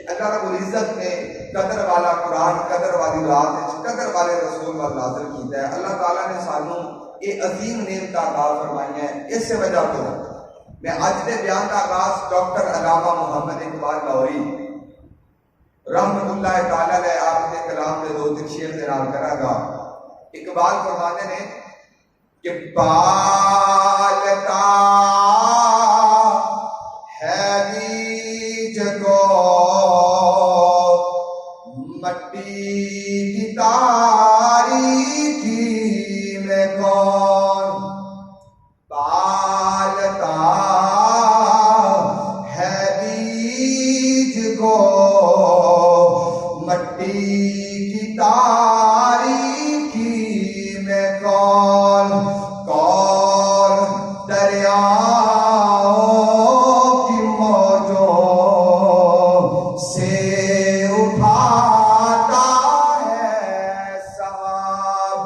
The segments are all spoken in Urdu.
کہ اللہ رب العزت نے قدر والا قرآن قدر والی رات قدر والے رسول وال نازل کیتا ہے. اللہ تعالیٰ نے سانو یہ عظیم نعمت عطا فرمائی ہے. اس وجہ تو میں اج کے بیان کا آغاز ڈاکٹر علامہ محمد اقبال لاہوری رحمت اللہ تعالیٰ علیہ آپ کے کلام کے 2-3 شعر کے نال کرا گا. اقبال فرماتے ہیں کہ پالتا ہے بیج کو مٹی کی تاریکی میں کون پالتا ہے بیج کو مٹی کی تاریکی میں کون دریاؤں کی موجوں سے اٹھاتا ہے سحاب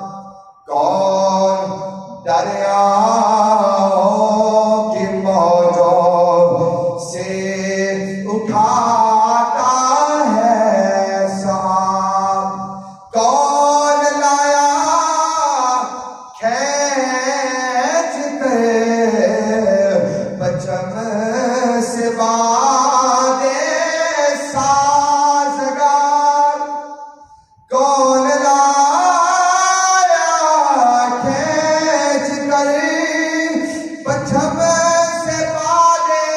کون دریاؤں کی موجوں سے اٹھاتا ہے سحاب کون لایا کھینچ کر پچھم سے بادے سازگار کون لایا کھینچ کر پچھم سے بادے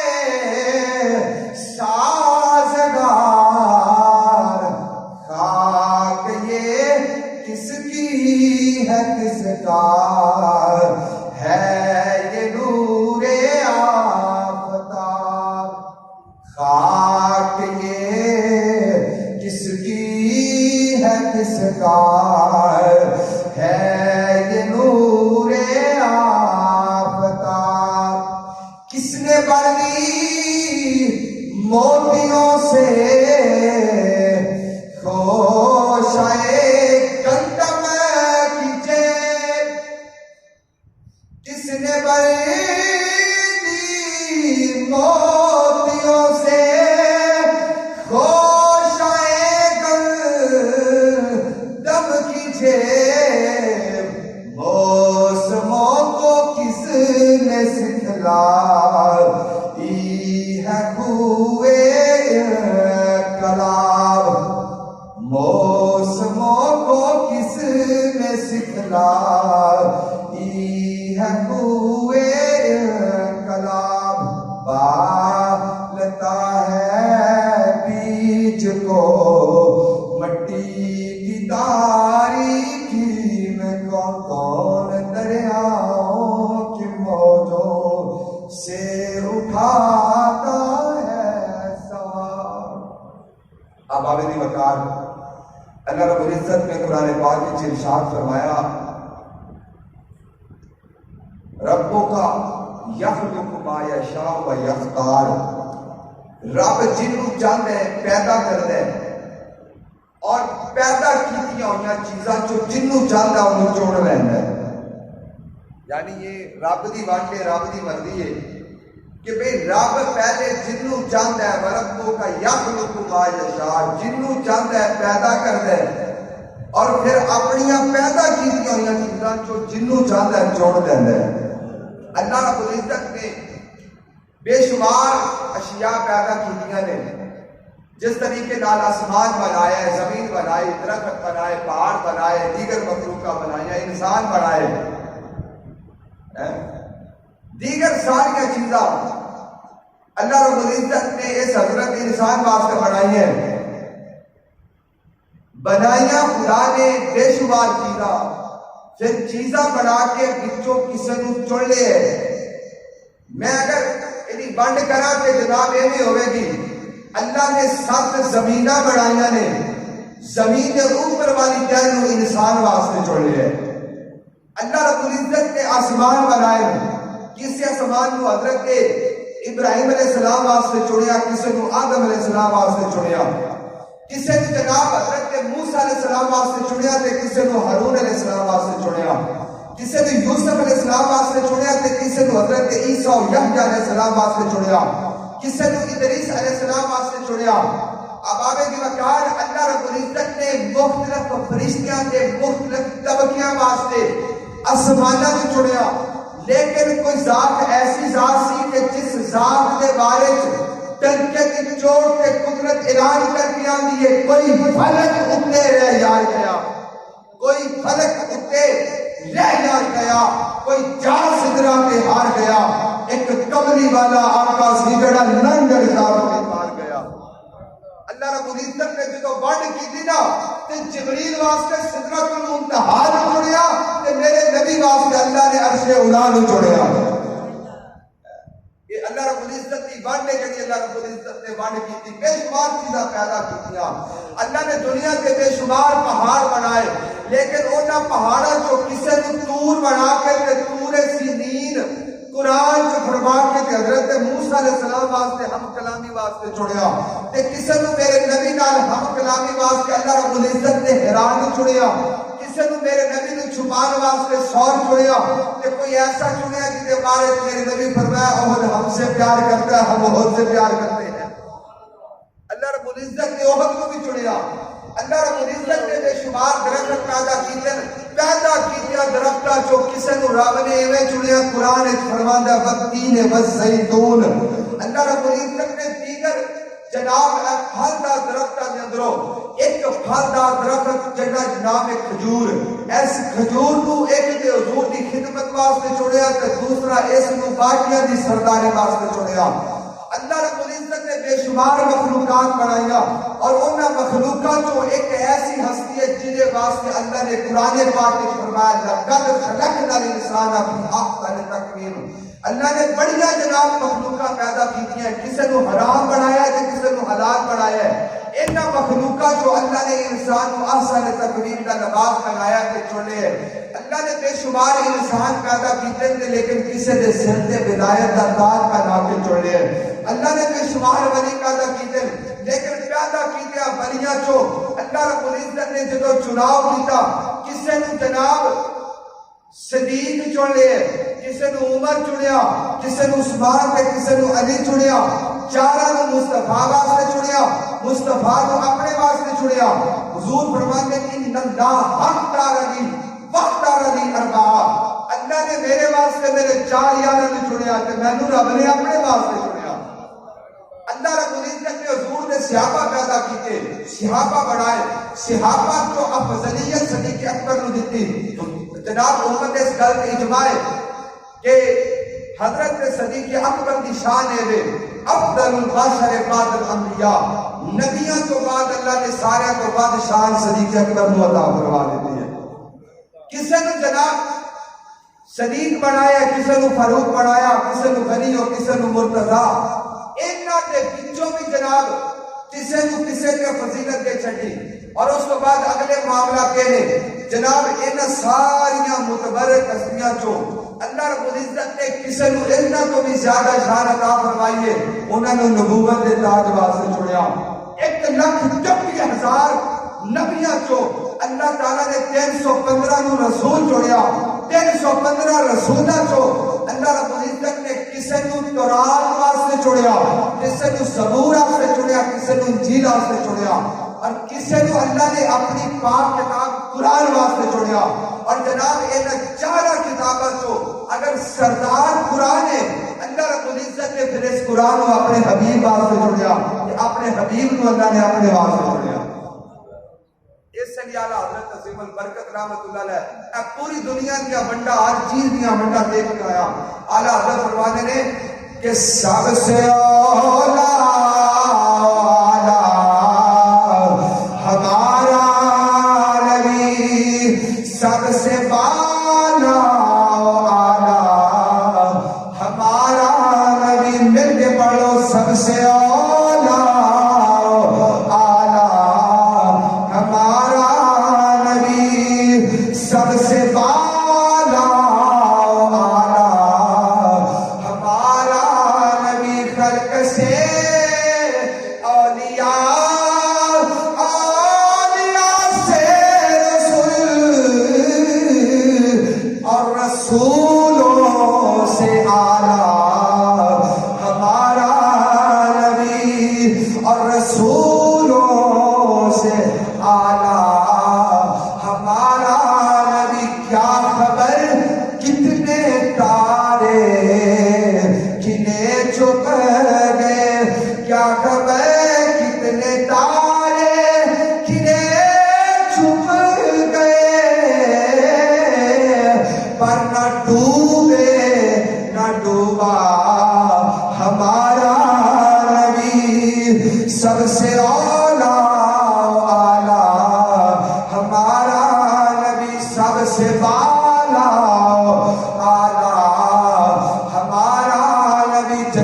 سازگار خاک یہ کس کی ہے کس کا ہے یہ نور آفتاب خاک یہ کس کی ہے کس کا ہے یہ نور آفتاب کس نے بھر دی موتیوں سے خوشائے گندم کی جیب کس نے بھر دی موتیوں سے خوشائے گندم کی جیب موسموں کو کس نے سکھلائی ہے کوئے انقلاب موسموں کو کس نے سکھلائی ہے کوئے انقلاب پالتا ہے بیج کو مٹی کی تاریکی میں کون دریاؤں کی موجوں سے اٹھاتا ہے سوار. اب آبادی وقار اللہ رب العزت نے قرآن پاک میں ارشاد فرمایا ربوں کا یخلق ما یشاء و یختار رب جنوں چاہتا ہے پیدا کرتا ہے اور پیدا کیتیاں ہوئی چیزاں جو جنوں چاہتا ہے انہوں چن لینا ہے. یعنی یہ رب دی وانٹ ہے رب دی مرضی ہے کہ بھئی رب پہلے جنوں چاہتا ہے ربوں کا یخلق ما یشاء جنوں چاہتا ہے پیدا کرتا ہے اور پھر اپنیاں پیدا کیتیاں ہوئی چیزاں جو جنوں چاہتا ہے چن لینا ہے. اللہ رب العزت نے بے شمار اشیاء پیدا کیتیاں نے جس طریقے نال آسمان بنایا ہے زمین بنائی درخت بنائے پہاڑ بنائے دیگر مخلوقات بنایا انسان بنائے دیگر ساری چیزاں اللہ رب العزت نے اس حضرت انسان واسطے بنائی ہیں. بنائیاں خدا نے بے شمار چیزاں پھر چیزاں بنا کے بچوں کسی نو چن لے. میں اگر یہ بنڈ کرا کہ جناب یہ نہیں ہوئے گی اللہ نے 7 زمیناں بنائیاں نے زمین کے اوپر والی تہہ نو انسان واسطے چن لے. اللہ رب العزت نے آسمان بنائے کسی آسمان نو حضرت ابراہیم علیہ السلام واسطے چنیا کسی نو آدم علیہ السلام واسطے چنیا کسی نے جناب حضرت موسیٰ علیہ السلام واسطے چنیا تے کسی نے ہارون علیہ السلام واسطے چنیا کسی نے یوسف علیہ السلام واسطے چنیا تے کسی نے حضرت عیسیٰ و یحییٰ علیہ السلام واسطے چنیا کسی نے ادریس علیہ السلام واسطے چنیا اباب دی مکان اللہ رب العزت نے مختلف فرشتیاں دے مختلف طبقیاں واسطے آسماناں وچ چڑیا، لیکن کوئی ذات ایسی ذات سی کہ جس ذات دے بارے ٹنکے کی چوٹ تے قدرت اعلان کر کے آندی ہے کوئی فلک اتے رہ یار گیا، کوئی فلک اتے رہ یار گیا، کوئی جال سدرا پہ ہار گیا، ایک کملی والا آقا سی جڑا ننگر زاروں میں مار گیا۔ اللہ رب العزت نے جدو بانڈ کی دی نا تے جبریل واسطے سدرۃ المنتہا نو جوڑیا تے میرے نبی واسطے اللہ نے عرش اولا نو جوڑیا۔ یہ اللہ رب العزت کی بانڈ ہے جڑی اللہ رب العزت نے بانڈ کی تھی، بے شمار چیزاں پیدا کی تھی۔ اللہ نے دنیا کے بے شمار پہاڑ بنائے، لیکن انہاں پہاڑاں جو کسے نے تور بنا کے تے تور سینین قرآن جو فرما کے تے حضرت موسیٰ علیہ السلام واسطے ہم کلامی واسطے چھوڑیا، تے کسے نے میرے نبی نال ہم کلامی واسطے اللہ رب العزت نے حیران نہیں چھوڑیا، کسے نے میرے نبی نے چھپان واسطے سور چھوڑیا، تے کوئی ایسا چھوڑیا جس کے بارے میرے نبی فرمایا احد ہم سے پیار کرتا ہے، ہم احد سے پیار کرتے ہیں۔ اللہ رب العزت نے احد کو بھی چھوڑیا۔ اللہ رب العزت نے بے شمار درخت پیدا کیتے، پیدا کیتے درختاں جو کسے نو رب نے ایویں چنیا، قرآن وچ فرماندا ہے والتین والزیتون۔ اللہ رب العزت نے دیگر جناب پھلدار درختاں دے اندروں ایک پھلدار درخت جڑا جناب کھجور، اس کھجور نو ایک تے حضور دی خدمت واسطے چھوڑیا تے دوسرا اس نو باقیاں دی سرداری واسطے چھوڑیا۔ اللہ رب العزت نے بے شمار مخلوقات بنایا اور انہاں مخلوقات جو ایک ایسی ہستی ہے جنہیں واسطے اللہ نے قرآن پاک میں فرمایا لقد خلقنا الانسان فی احسن تقویم۔ اللہ نے بڑیاں جناب مخلوقات پیدا کی ہیں، کسی نو حرام بنایا ہے کسی نو حلال بنایا ہے۔ انہاں مخلوقات جو اللہ نے انسان کو احسن تقویم کا لباس لگایا کہ چولے ہے۔ اللہ نے بے شمار انسان پیدا کیتے ہیں لیکن کسی دے سر تے ولایت دا تاج پہنا کے چولے ہے۔ اللہ نے بے شمار ولی پیدا کیتے ہیں لیکن پیدا کیتے ہیں ولیاں چو اللہ رب العزت نے جدو چناؤ کیتا کسی نے جناب صدیق چن لے، کسی نے عمر چنیا، کسی نے عثمان تے کسی نے علی چنیا، چارہ نے مصطفیٰ واسطے چنیا، مصطفیٰ کو اپنے واسطے چنیا۔ حضور فرماتے ہیں ان اللہ اختارنی واختارنی اربعہ، اللہ نے میرے واسطے میرے چار یاروں نے چنیا تے مینوں رب نے اپنے واسطے چنیا۔ اللہ رب العزت نے حضور نے صحابہ پیدا کیتے، صحابہ بڑھائے، صحابہ کو افضلیت صدیق اکبر نے دیتی۔ جناب امت اس گل کے اجماع ہے کہ حضرت صدیق اکبر کی شان ہے افضل البشر بعد الانبیاء، نبیوں تو بعد اللہ نے سارے کو بعد شان صدیق اکبر کو عطا فرما دیتی ہے۔ کسی نے جناب صدیق بنایا، کسی نے فاروق بنایا، کسی نے غنی اور کسی نے مرتضی، انہاں دے وچوں بھی جناب کسی نے کسی کے فضیلت دے چھڈی۔ اور اس کے بعد اگلے معاملہ کہنے جناب ان ساریاں متبرک ہستیاں چو اللہ رب العزت نے کسی نے انہاں کو بھی زیادہ شان عطا فرمائی ہے، انہاں نے نبوت دے تاج واسطے چھوڑیا۔ 1,40,000 نبیاں چو اللہ تعالیٰ نے 315 نو رسول چھوڑیا، 315 رسولہ چو اللہ رب العزت نے کسی نو تورات واسطے چھوڑیا، کسی نو زبور واسطے چھوڑیا، کسی نو انجیل واسطے چھوڑیا، اور کسی نو اللہ نے اپنی پاک کتاب قرآن واسطے چھوڑیا۔ اور جناب ان چارہ کتابوں چو اگر سردار قرآن ہے اللہ رب العزت نے پھر اس قرآن کو اپنے حبیب واسطے چھوڑیا، اپنے حبیب کو اللہ نے اپنے واسطے چھوڑیا۔ اس سے لئے حضرت عظیم البرکت رحمت اللہ علیہ پوری دنیا دیا منڈا ہر چیز دیا منڈا دیکھ کے آیا۔ اعلیٰ حضرت فرمانے نے کہ سب سے اولا ہمارا نبی، سب سے بالا ہمارا نبی، مل کے پڑھو سب سے اولا سب سے بالا ہمارا نبی، خلق سے اولیاء، اولیاء سے رسول اور رسولوں سے اعلیٰ ہمارا نبی، اور رسولوں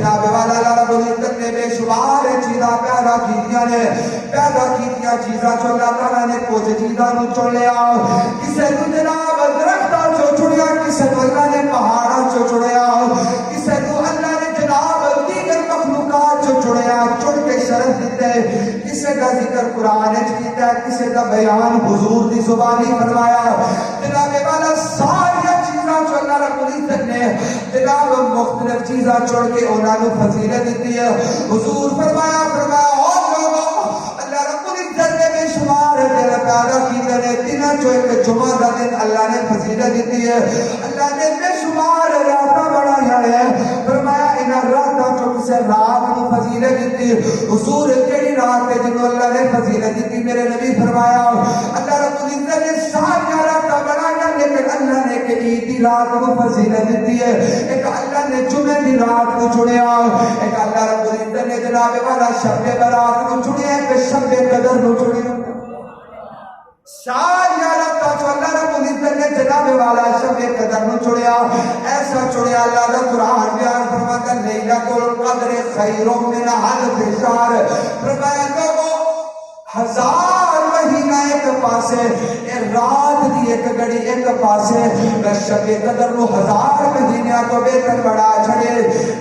جناب والا اللہ رب العزت نے بے شمار چیزاں پیدا کیتیاں نے پیدا کیتیاں چیزاں چو اللہ تعالیٰ نے کچھ چیزاں نو چن لیا کسے تو جناب درختاں چو چڑیا کسے تو اللہ نے پہاڑاں چو چڑیا کسے تو اللہ نے جناب دیگر مخلوقات چو چڑیا چڑ کے شرف دیتے کسے کا ذکر قرآن کیتا ہے کسے کا بیان حضور دی زبانی فرمایا جناب والا ساری چیزاں جو اللہ رب العزت نے جناب مختلف چیزاں چھوڑ کے انہاں نو فضیلت دیتی ہے حضور فرمایا اور لوگوں اللہ رب العزت نے بے شمار دن پیدا کیتے نے تینوں جو ایک جمعہ کا دن اللہ نے فضیلت دیتی ہے اللہ نے بے شمار راتاں بنایا ہے فرمایا انہاں راتاں جو کسے رات نو فضیلت دیتی حضور کیڑی رات ہے جنوں اللہ نے فضیلت دیتی میرے نبی فرمایا اللہ رب العزت نے ساری راتاں بنایا لیکن اللہ نے کہ عید دی رات کو فضیلت دیتی ہے ایک اللہ نے جمعے دی رات کو چنیا ایک اللہ رب العزت نے جناب والا شب برات کو چنیا ایک شب قدر کو چنیا ساری راتاں جو اللہ رب العزت نے جناب والا شب قدر کو چنیا ایسا چنیا اللہ کا قرآن بیان فرماتا ہے لیلۃ القدر خیر من الف شہر فرمایا لوگوں ہزار مہینہ ایک پاسے رات دی ایک گھڑی ایک پاسے میں شب قدر نو ہزار مہینہ تو بہتر بڑا چھڑے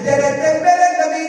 تیرے تے میرے نبی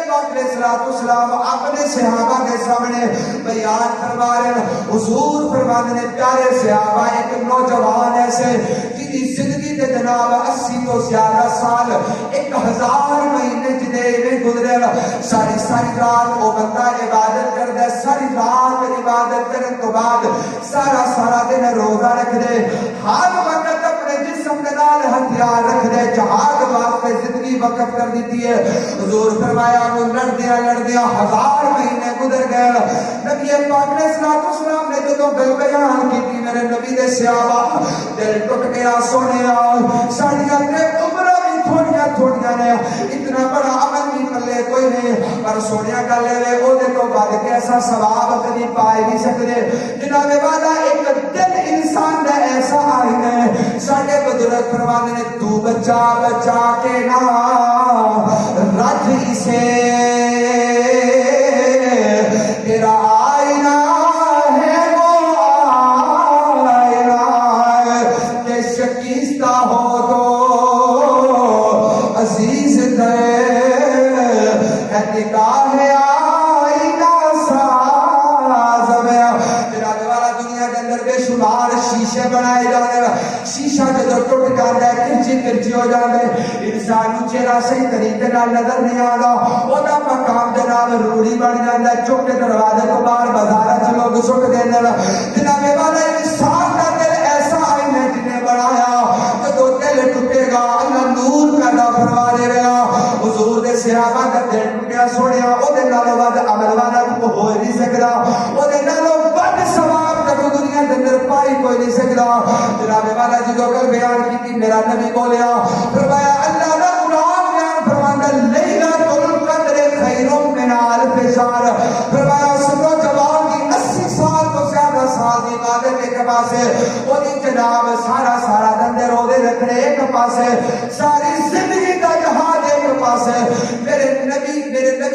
پاک علیہ الصلوۃ والسلام اپنے صحابہ کے سامنے بیان فرما رہے ہیں حضور فرماتے ہیں پیارے صحابہ ایک نوجوان ایسے جن کی زندگی تے جناب 80 تو زیادہ سال 1000 مہینے جدے میں گزرے ساری رات وہ بندہ عبادت کردا ہے ساری رات عبادت کرنے تو بعد سارا دن روزہ رکھ دے ہر وقت اپنے جسم کے نال ہتھیار رکھ دے جہاد واسطے زندگی وقف کر دیتی ہے حضور فرمایا وہ لڑدیا 1000 مہینے گزر گئے نبی پاک علیہ الصلوۃ والسلام نے جو گل بیان کی تھی میرے نبی دے صحابہ دل ٹوٹ گیا سونیا ساڈیاں تے عمر بھی تھوڑیاں نے اتنا بڑا عمل نہیں پلے کوئی نہیں پر سونیا گل ہے او دے تو بعد کے ایسا ثواب کبھی پائے نہیں سکتے جناب والا ایک دل انسان دا ایسا آئین ہے ساڈے بزرگ فرماتے ہیں تو بچا کے نا رکھ اسے تیرا آئینہ ہے وہ آئینہ کہ شکستہ ہو تو عزیز ہے نگاہ آئینہ ساز جناب والا دنیا کے اندر بے شمار شیشے بنائے جاتے ہیں شیشہ جب ٹوٹ جاتا ہے کرچی ہو جاتے انسان چہرہ صحیح طریقے نال نظر نہیں آتا وہ مقام جناب روڑی بن جاتا ہے چوک کے دروازے کو باہر بازار چ لوگ سٹ دینا جناب والا انسان کا دل ایسا آئین ہے جنہیں بنایا تو دل ٹوٹے گا اللہ نور پیدا فرما دے گا حضور دے صحابہ کا دل ٹوٹیا سوڑیا او دے نالوں بعد عمل والا کو ہو نہیں سکتا او دے نالوں بعد ثواب کا دنیا کے اندر پائی کوئی نہیں سکتا جناب والا جی جو کل بیان کی تھی میرا نبی بولیا فرمایا اللہ کا قرآن بیان فرماتا لیلۃ القدر خیر من الف شہر فرمایا سنو جوان کی 80 سال تو زیادہ سال کی عبادت ایک پاسے وہ جناب سارا دن روزے رکھنے ایک پاسے ساری زندگی کا جہاد ایک پاسے میرے نبی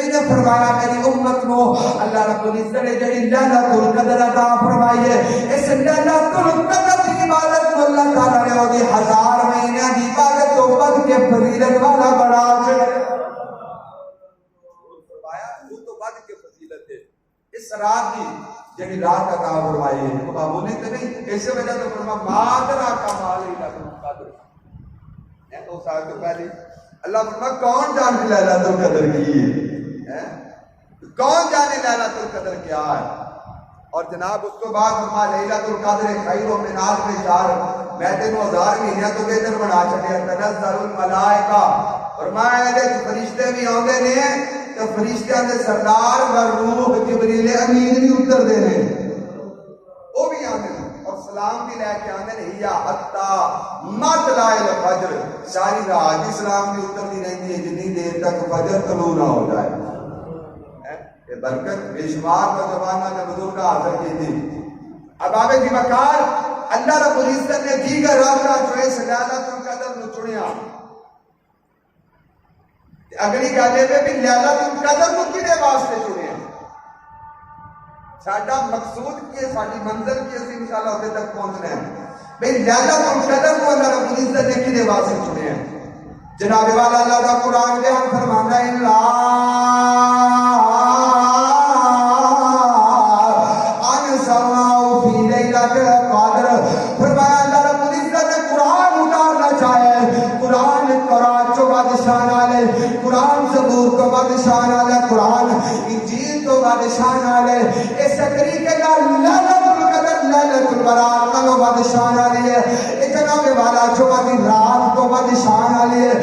نے فرمایا میری امت کو اللہ رب العزت نے جڑی لیلۃ القدر عطا فرمائی ہے اس لیلۃ القدر کی عبادت کو اللہ تعالی نے وہ 1000 مہینے کی عبادت تو بد کے فضیلت والا بڑا فرمایا وہ تو بد کے فضیلت ہے اس رات کی جڑی رات عطا فرمائی ہے تو معمولی تو نہیں اس وجہ تو فرما مادرا کمال لیلۃ القدر ہے تو سال تو پہلے اللہ فرما کون جانے لیلۃ القدر کی ہے کون جانے لیلۃ القدر کیا ہے اور جناب اس کو بعد فرما لیلۃ القدر خیر من الف شہر میں تینوں 1000 مہینے تو بہتر بنا چھڈیا تنزل الملائکہ فرمایا دے فرشتے بھی آندے نے تے فرشتیاں دے سردار و روح جبریل امین بھی اتر دے نے وہ بھی آندے اور سلام بھی لے کے آندے نے یا حتی مطلع الفجر ساری رات اسلام بھی اترتی رہتی ہے جتنی دیر تک فجر طلوع نہ ہو جائے یہ برکت بے شمار نوجوانوں نے بزرگ حاصل کی تھی اب آبے کی مکار اللہ رب العزت نے دیگر راتاں جو ہے لیلۃ القدر نو چنیا اگلی گل یہ بھی لیلۃ القدر کو کہنے واسطے چنیا؟ ساڈا مقصود کی ہے، ساری منزل کی ہے، انشاءاللہ ادھر تک پہنچنا ہے بھئی لیلۃ القدر کو اللہ رب العزت نے کہنے واسطے چنیا ہے؟ جناب والا اللہ کا قرآن بیان فرماتا ہے فرمایا اللہ رب العزت نے قرآن اتارنا چاہے، قرآن قرآن جو بادشاہ نالے، قرآن زبور کو بادشاہ نالے، قرآن انجیل کو بادشاہ نالے، اس طریقے کا لیلۃ القدر لیلۃ البرات کو بادشاہ نالے ہے، جناب والا جو رات کو بادشاہ نالے ہے،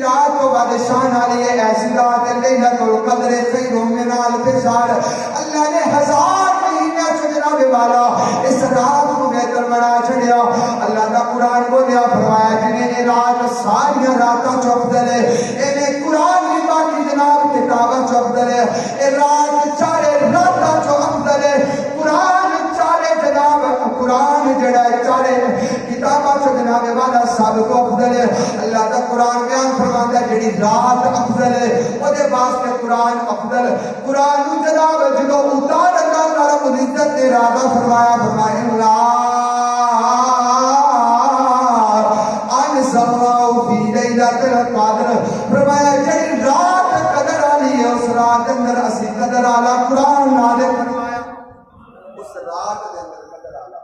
رات کو بادشاہ نالی ہے، ایسی رات ہے لیلۃ القدر خیر من الف شہر، اللہ نے 1000 مہینے چ جناب والا اس رات کو بہتر بنا چھڑیا۔ اللہ کا قرآن بولیا فرمایا جنہیں یہ رات ساری راتاں چ افضل ہے، انہیں قرآن کی باقی جناب کتاباں چ افضل ہے، یہ رات چارے راتاں چ افضل ہے، قرآن چارے جناب قرآن جڑا ہے چارے کتاباں چ جناب والا سب کو افضل ہے۔ اللہ کا قرآن بیان فرماتا ہے جڑی رات افضل ہے وہ دے واسطے قرآن افضل، قرآن نو جناب جدو اتار اللہ رب العزت نے ارادہ فرمایا فرمایا انزلناہ فی لیلۃ القدر، فرمایا جڑی رات قدر والی ہے اس رات کے اندر اسی قدر والا قرآن نازل فرمایا، اس رات کے اندر قدر والا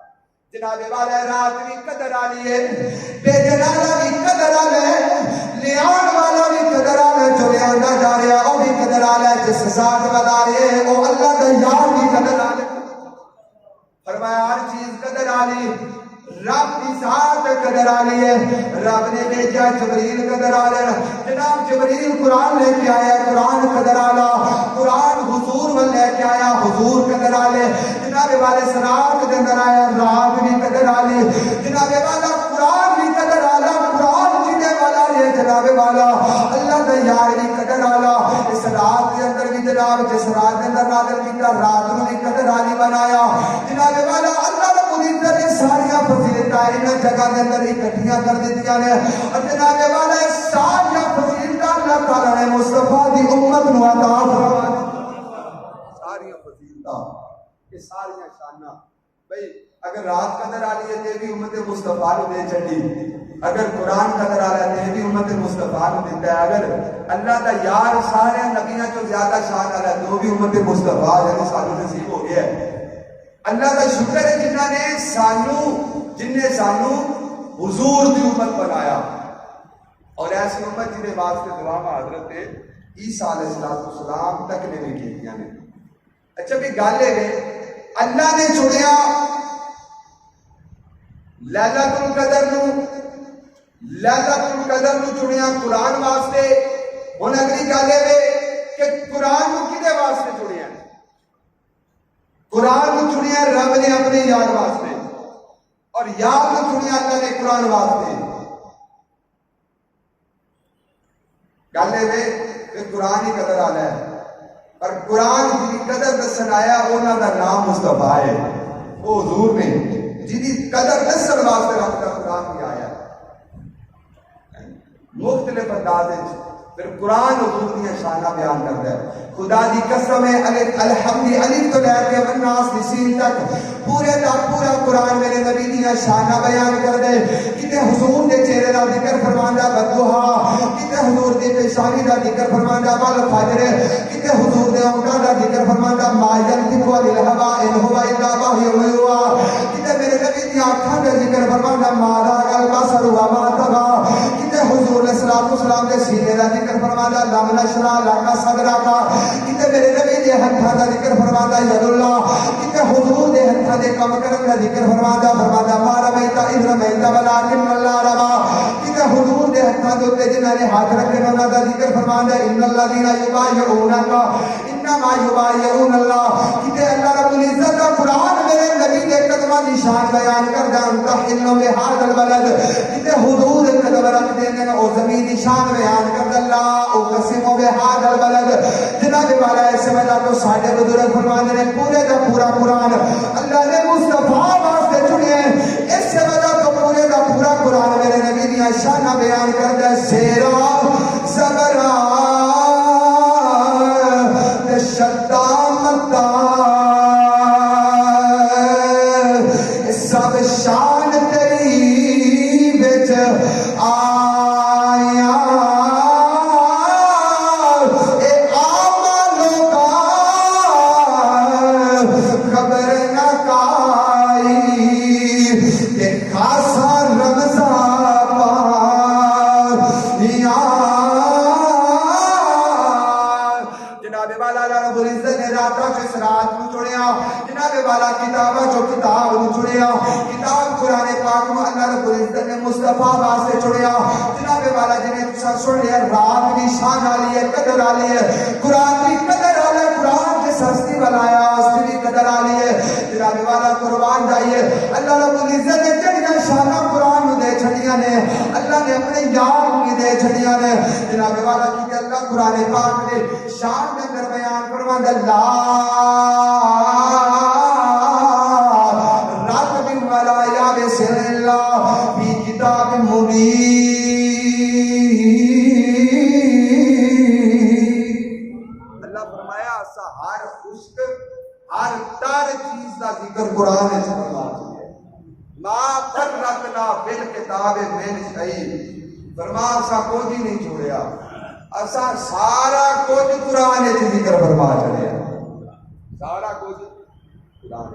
جناب والا رات بھی قدر والی ہے، بے جنازہ بھی قدر والا ہے، لیان والا بھی قدر والا ہے، جو لیاندا جا رہا ہے وہ بھی قدر والا ہے، جس ذات بتا رہے ہیں وہ اللہ کا یار بھی قدر والا ہے۔ فرمایا ہر چیز قدر والی، رب کی ذات قدر والی ہے، رب نے بھیجا جبریل قدر والا ہے، جناب جبریل قرآن لے کے آیا، قرآن قدر والا، قرآن حضور ول لے کے آیا، حضور قدر والے، جناب والے سرات کے اندر آیا، رات بھی قدر والی، جناب والا قرآن بھی قدر والا، قرآن جینے والا ہے جناب والا، اللہ کا یار بھی قدر والا، اس رات کے اندر بھی جناب جس رات کے اندر نازل کیتا رات کو بھی قدر والی بنایا، جناب والا اللہ رب العزت نے ساریا فضیلتاں ان جگہ کے اندر اکٹھیاں کر دیتیاں نے، اور جناب والا ساریا فضیلتاں اللہ تعالی نے مصطفیٰ دی امت نو عطا فرما دی، ساریا فضیلتاں یہ ساریا شاناں بھئی اگر رات قدر والی ہے تے بھی امت مصطفیٰ نو دے چھڈی، اگر قرآن قدر والا ہے تے بھی امت مصطفیٰ نو دیتا ہے، اگر اللہ دا یار سارے نبیاں تو زیادہ شان والا ہے تو بھی امت مصطفیٰ یعنی سانو نصیب ہو گیا ہے۔ اللہ کا شکر ہے جنہاں نے سانو حضور دی امت بنایا، اور ایسی امت جنہیں واسطے دعا حضرت عیسیٰ علیہ السلام تک نے بھی کیتیاں نے۔ اچھا بھی گل ہے اللہ نے چنیا لیلۃ القدر نو چنیا قرآن واسطے، ہن اگلی گل ہے کہ قرآن نو کدے واسطے چنیا؟ قرآن کو چنیا رب نے اپنے یار واسطے، اور یار کو چنیا اللہ نے قرآن واسطے۔ گل ہے کہ قرآن ہی قدر والا ہے، اور قرآن جی قدر دسن آیا انہوں کا نام مصطفیٰ ہے، وہ حضور نے جی قدر دسن واسطے رب کا قرآن بھی آیا مختلف انداز پھر قرآن حضور کی شانہ بیان کرتا ہے۔ خدا دی قسم ہے الحمد الف تو لے کے والناس سین تک پورے دا پورا قرآن میرے نبی دی شانہ بیان کر دے، کتے حضور دے چہرے دا ذکر فرماندا بدوہا، کتے حضور دی پیشانی دا ذکر فرماندا بالفجر، کتے حضور دے اونٹاں دا ذکر فرماندا ما ينطق عن الهوى ان هو الا وحي يوحى، کتے میرے نبی دی آنکھاں دا ذکر فرماندا ما راى البصر وما طغى، کتے حضور علیہ السلام دے سینے دا ذکر فرماندا لم نشرح لك صدرك، کتے میرے نبی دے ہتھاں دا ذکر فرماندا ید اللہ، کتے حضور دے ہتھاں دے کم کرن دا ذکر فرماندا ما رمیت اذ رمیت ولکن اللہ رما، کتے حضور دے ہتھاں دے اوتے جنہاں نے ہاتھ رکھے انہاں دا ذکر فرماندا ان الذین یبایعونک انما یبایعون اللہ، کتے اللہ رب العزت دا قرآن میرے نبی دے قدماں دی شان بیان کردا تحلوا بهذا البلد، کتے حضور دے قدم رکھ دے او زمین دی شان بیان کردا اللہ اقسم بهذا البلد، جناب والا اس وجہ تو ساڈے بزرگ فرماتے ہیں پورے دا پورا قرآن اللہ نے مصطفیٰ واسطے چنے، اس وجہ تو پورے دا پورا قرآن میرے نبی دی شان بیان کردا ہے، زیرا زبرا جناب والا اللہ رب العزت نے راتاں چ رات نو چڑیا جناب والا کتاباں چ کتاب نو چڑیا کتاب قرآن پاک نو اللہ رب العزت نے مصطفیٰ واسطے چڑیا جناب والا جنہیں تساں سن لیا رات بھی شان والی ہے قدر والی ہے قرآن کی قدر والا ہے قرآن کے سستی بنایا اس کی بھی قدر والی ہے جناب والا قربان جائیے اللہ رب العزت نے جڑیاں شاناں قرآن نو دے چھڑیاں نے اللہ نے اپنے یار نو دے چھڑیاں نے جناب والا کی اللہ قرآن پاک نے شان کے اندر بیان فرماتا راتب ولا یابسر اللہ فی کتاب مبین اللہ فرمایا ایسا ہر خشک ہر تر چیز کا ذکر قرآن میں فرمایا ہے ما فرقنا بالکتاب من شیء فرما ایسا کوئی بھی نہیں چھوڑیا ایسا سارا کچھ قرآن سے ذکر فرما چلے سارا کچھ قرآن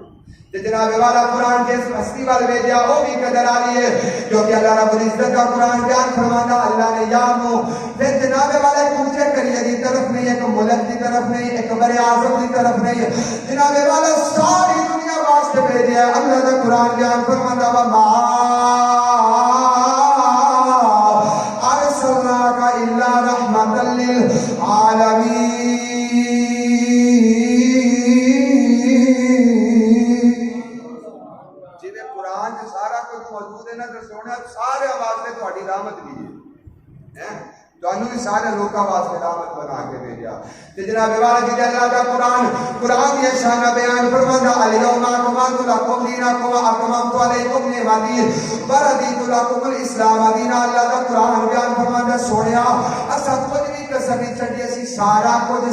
جناب والا قرآن جس ہستی وال بھیجا وہ بھی قدر والی ہے کیونکہ اللہ رب العزت کا قرآن بیان فرماتا اللہ نے یار نو پھر جناب والے پوچھے کریے کی طرف نہیں ایک ملک کی طرف نہیں ایک بر اعظم کی طرف نہیں جناب والا ساری دنیا واسطے بھیجا اللہ کا قرآن بیان فرماتا وما ارسلناک الا رحمتا للعالمین سارے واسطے تہاڈی رحمت بھی ہے تانوں بھی سارے لوکاں واسطے رحمت بنا کے بھیجا تے جناب والا جی اللہ دا قرآن یہ شان بیان فرماتا الیوم اکملت لکم دینکم واکملت علیکم نعمتی ورضیت لکم الاسلام دینا اللہ دا قرآن بیان فرماتا سونیا اسا کچھ بھی کسر نہیں چھڈی اسی سارا کچھ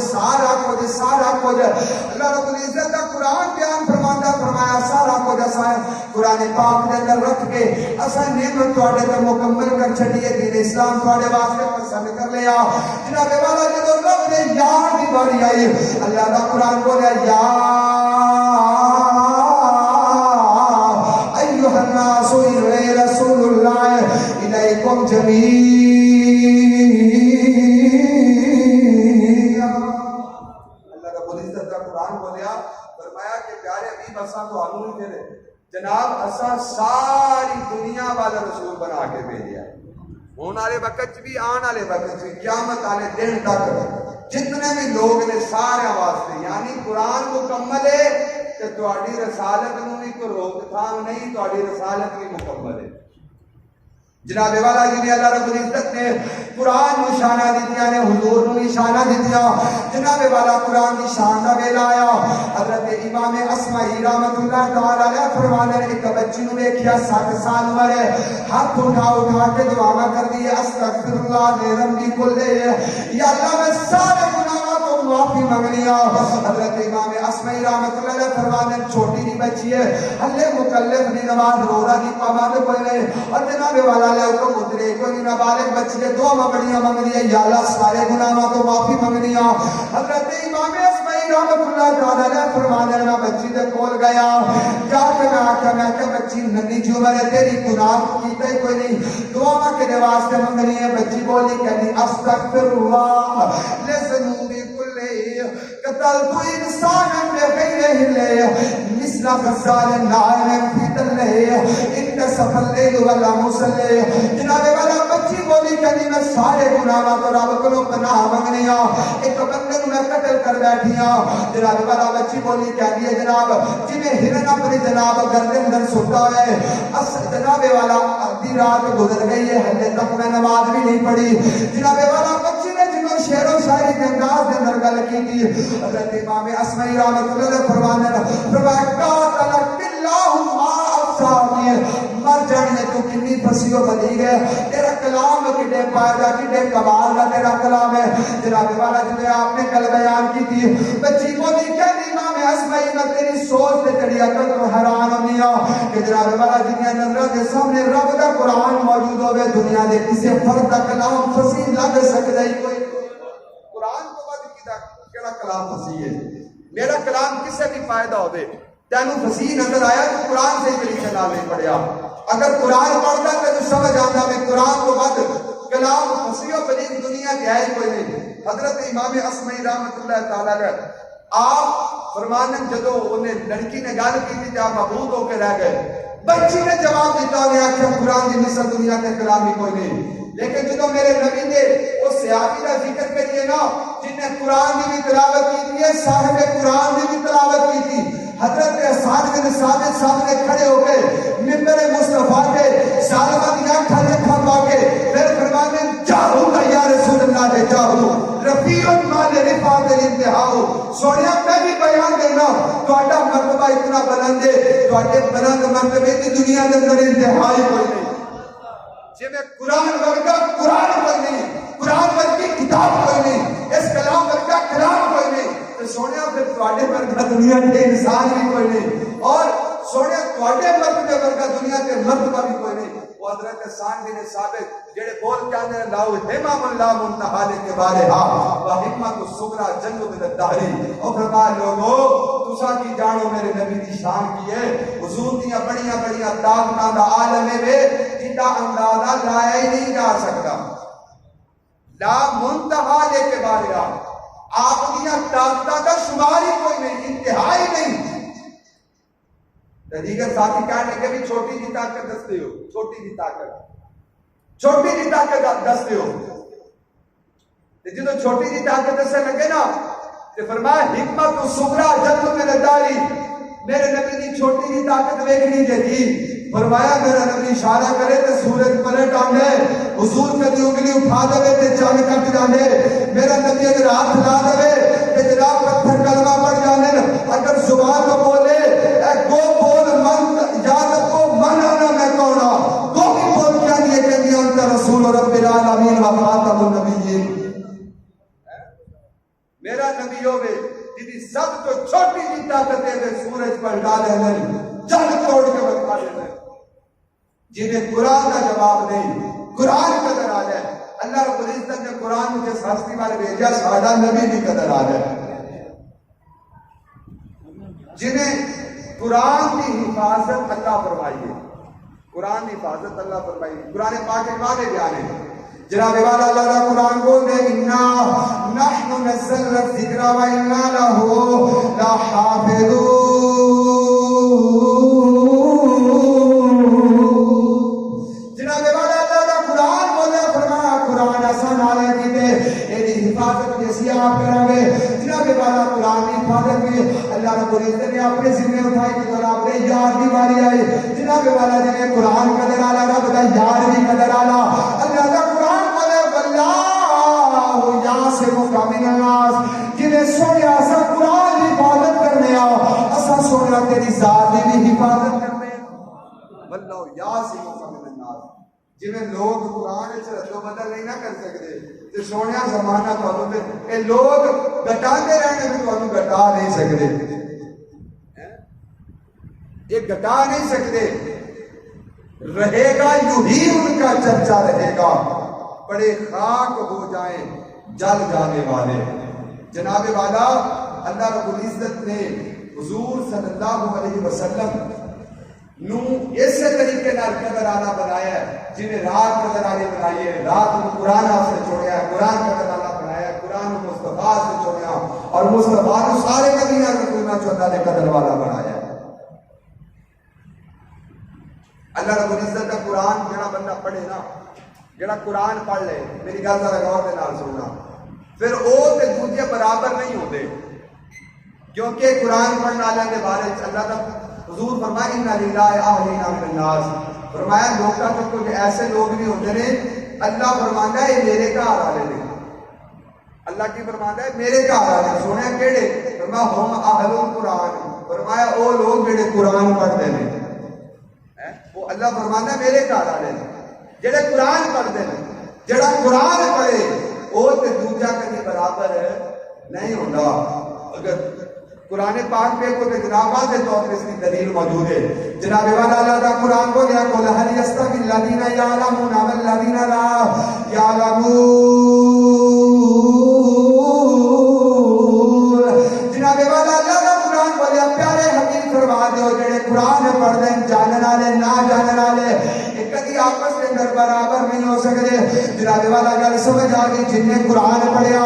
اللہ رب العزت دا قرآن بیان فرماتا فرمایا سارا کچھ اسا قرآن پاک دے اندر رکھ کے اسا نعمت تواڈے تے مکمل کر چھڈیے دین اسلام تواڈے واسطے پسند کر لیا جناب والا جدو رب نے یار دی باری آئی اللہ دا قرآن بولیا یا ایھا الناس انی رسول اللہ الیکم جمیعا اللہ رب العزت دا قرآن بولیا فرمایا کہ پیارے حبیب اساں تانوں ہی پھر جناب اساں ساری دنیا والا رسول بنا کے بھیجیا ہونے والے وقت بھی آنے والے وقت بھی قیامت والے دن تک جتنے بھی لوگ نے سارے واسطے یعنی قرآن مکمل ہے کہ تہاڈی رسالت نو بھی کوئی روک تھام نہیں تہاڈی رسالت بھی مکمل ہے جناب والا جی نے اللہ رب العزت نے قرآن نو شانہ دتیاں نے حضور نو بھی شانہ دتیاں جناب والا قرآن کی شان دا ویلا آیا حضرت امام اسمعی رحمۃ اللہ تعالی علیہ فرمانے نے ایک بچی نو دیکھیا 7 سال عمر ہے ہاتھ اٹھا کے دعا کر دی استغفر اللہ ذنبی کلہ یا اللہ میں سارے گناہوں کو معافی مانگ لیا حضرت امام اسمعی رحمۃ اللہ علیہ فرمانے چھوٹی سی بچی ہے ہلے مکلف نہیں نماز روزہ دی پابند کوئی نہیں اور جناب والا حکم اترے کوئی نابالغ بچی کے دعا بڑیاں مانگنی ہے یا اللہ سارے گناہوں تو معافی مانگنی ہے حضرت امام اسمعی رحمۃ اللہ تعالی علیہ فرمانے میں بچی دے کول گیا جا کے میں آکھیا میں کہ بچی ننھی جی عمر ہے تیری گناہ کیتا ہی کوئی نہیں دعا کے واسطے مانگنی ہے بچی بولی کہنی استغفر اللہ لذنوبی کلہ قتلت انسانا بغیر ہلے مثل غزال نائم فی دلہ انتصف اللیل والا مسلح جناب والا بچی بولی کہنی میں سارے گناہاں تو رب کولوں پناہ منگنی ہاں ایک بندے نوں میں قتل کر بیٹھی ہاں جناب والا بچی بولی کہندی ہے جناب جویں ہرن اپنی جناب گردن اندر ستا ہے جناب والا آدھی رات گزر گئی ہے ہلے تک میں نماز بھی نہیں پڑھی جناب والا بچی نے جنوں شعر و شاعری کے انداز دے اندر گل کی حضرت امام اسمعی رحمۃ اللہ علیہ فرمایا قاتلک اللہ ما افسانی مر جانی ہے تو کنی پھسی و بدی گئے تیرا کلام کڈے پائدہ کڈے کمال کا تیرا کلام ہے جناب والا جنہیں آپ نے کل بیان کی تھی بچی بولی کہنی امام اسمعی میں تیری سوچ تے تیری عقل تو حیران ہونی ہوں کہ جناب والا جنہیں نظرہ کے سامنے رب دا قرآن موجود ہوئے دنیا دے کسی فرد دا کلام پھسی لگ سکتا ہی کوئی قرآن کو بعد کیڑا کلام پھسی ہے میرا کلام کسے بھی فائدہ ہوئے تینوں فصیح نظر آیا تو قرآن سے ہی کلی چلا نہیں پڑیا اگر قرآن پڑھتا ہے تو سمجھ آتا ہے قرآن کو بعد کلام فصیح و بلیغ دنیا کی ہے کوئی نہیں حضرت امام اصمعی رحمت اللہ تعالی علیہ آپ فرمانے جدو انہیں لڑکی نے گل کی تھی آپ مبہوت ہو کے رہ گئے، بچی نے جواب دیتا انہیں آخیا قرآن کی مثل دنیا کے کلام ہی کوئی نہیں، لیکن جدو میرے نبی نے اس صحابی کا ذکر کریے نا جن نے قرآن کی بھی تلاوت کی تھی، صاحب قرآن کی بھی تلاوت کی تھی، حضرت حسان بن ثابت سامنے کھڑے ہو گئے منبر مصطفیٰ کے ظالمہ کی آنکھاں دیکھا پا کے پھر فرمانے جاہو کا یا رسول اللہ جاہو رفیع مال رفعت الانتہاؤ، سونیا میں بھی بیان دینا تہاڈا مرتبہ اتنا بلند ہے، تہاڈے بلند مرتبے کی دنیا کے اندر انتہائی کوئی نہیں، جی میں قرآن ورگا قرآن کوئی نہیں، قرآن ورگی کتاب کوئی نہیں، اس کلام ورگا کلام کوئی نہیں، تو سونیا پھر تہاڈے ورگا دنیا کے انسان بھی کوئی نہیں، اور سونیا تہاڈے مرتبے ورگا دنیا کے مرتبہ بھی کوئی نہیں۔ وہ حضرت حسان بن ثابت جڑے بول کے آنے لاؤ ہمام اللہ منتحال کے بارے و حکمت الصغریٰ جنو من الدہری، اور فرمایا لوگو تسا کی جانو میرے نبی دی شان کی ہے، حضور دیاں بڑیاں بڑیاں طاقتاں دا عالم ہے جندا اندازہ لایا ہی نہیں جا سکتا، لا منتحال کے بارے آپ دیاں طاقتاں کا شمار ہی کوئی نہیں، انتہا ہی نہیں۔ دیگر ساتھی کہنے لگے بھی چھوٹی جی طاقت دستے ہو، چھوٹی جی طاقت، چھوٹی جی طاقت دستے ہو، جدو چھوٹی جی طاقت دستے لگے نا تو فرمایا حکمت الصغریٰ جنو من الدہری، میرے نبی دی چھوٹی جی طاقت دیکھنی جی، فرمایا میرا نبی اشارہ کرے تو سورج پلٹ آنے، حضور کدی انگلی اٹھا دے تے چاند کٹ جانے، میرا نبی اگر ہاتھ لا دے تے جناب پتھر کلمہ پڑھ جانے، اگر زبان کو بولے اے گو بول من یاد رکھو من آنا میں کونا، گو کی بول کیا نہیں ہے کہ انت رسول رب العالمین و خاتم النبیین، میرا نبی ہوئے جدی سب تو چھوٹی جی طاقت ہے سورج پر ڈالے نہیں، جل توڑ کے بتا دیتے، جنہیں قرآن کا جواب نہیں، قرآن قدر آ جائے، اللہ رب العزت نے قرآن مجھے ہستی والے بھیجا، سادہ نبی بھی قدر آ جائے، جنہیں قرآن کی حفاظت اللہ فرمائیے، قرآن کی حفاظت اللہ فرمائیے، قرآن پاک کے معنی بیان ہے، جناب والا اللہ کا قرآن بول دے انا نحن نزلنا الذکر و انا لہ لحافظون، جناب والا اللہ کا قرآن بولے فرمایا قرآن آسان آلے کی دے ایدی حفاظت جیسی آپ کرانگے، جناب والا قرآن کی حفاظت کی اللہ رب العزت نے اپنے ذمہ اٹھائی کہ جناب نے یار دی باری آئی، جناب والا جنہیں قرآن قدر آلہ رب دا یار بھی قدر آلہ، اللہ کا قرآن بولے واللہ یعصمک من الناس، جنہیں سوڑیا اسا قرآن کی حفاظت کرنے آؤ، اسا سوڑیا تیری ذات بھی حفاظت کرنے، واللہ یعصمک من الناس، جنہیں لوگ قرآن سے رد و بدل نہیں نہ کر سکتے، تو سونیا زمانہ تو اے لوگ گٹاتے رہنے میں تو گٹا نہیں سکتے، یہ گٹا نہیں سکتے، رہے گا یوں ہی ان کا چرچا رہے گا، بڑے خاک ہو جائیں جل جانے والے۔ جناب والا اللہ رب العزت نے حضور صلی اللہ علیہ وسلم نو ایسے طریقے نال قدر آلہ بنایا ہے، جنہیں رات قدر آلہ بنائی ہے، رات کو قرآن آپ سے چھوڑیا ہے، قرآن قدر آلہ بنایا ہے، قرآن مصطفیٰ سے چھوڑیا اور مصطفیٰ کو سارے مدینہ رسولنا چھوڑا نے قدر والا بنایا ہے۔ اللہ رب العزت کا قرآن جڑا بندہ پڑھے نا، جڑا قرآن پڑھ لے، میری گل ذرا غور دے نال سننا، پھر او تے دوجے برابر نہیں ہوتے، کیونکہ قرآن پڑھنے والے کے بارے اللہ کا حضور فرمایا ان للہ اہلین من الناس، فرمایا لوگ کا تو کچھ ایسے لوگ بھی ہوتے ہیں، اللہ فرماتا ہے میرے گھر والے نے، اللہ کی فرماتا ہے میرے گھر والے، سونے کیڑے؟ فرمایا ہم اہل القرآن، فرمایا او لوگ جڑے قرآن پڑھتے ہیں، وہ اللہ فرماتا ہے میرے گھر والے جڑے قرآن پڑھتے ہیں، جڑا قرآن پڑھے وہ تے دوجا کبھی برابر نہیں ہوتا۔ اگر قرآن پاک پہ کو جناب کے طور پر اس کی دلیل موجود ہے، جناب والا اللہ کا قرآن کو لیا قل هل يستوي الذين يعلمون والذين لا يعلمون، جناب والا اللہ کا قرآن کو لیا پیارے حبیب فرما دیو جڑے قرآن پڑھ دیں جانن والے نہ جانن والے کدی آپس کے اندر برابر نہیں ہو سکتے، جناب والا گل سمجھ آ گئی. جن نے قرآن پڑھیا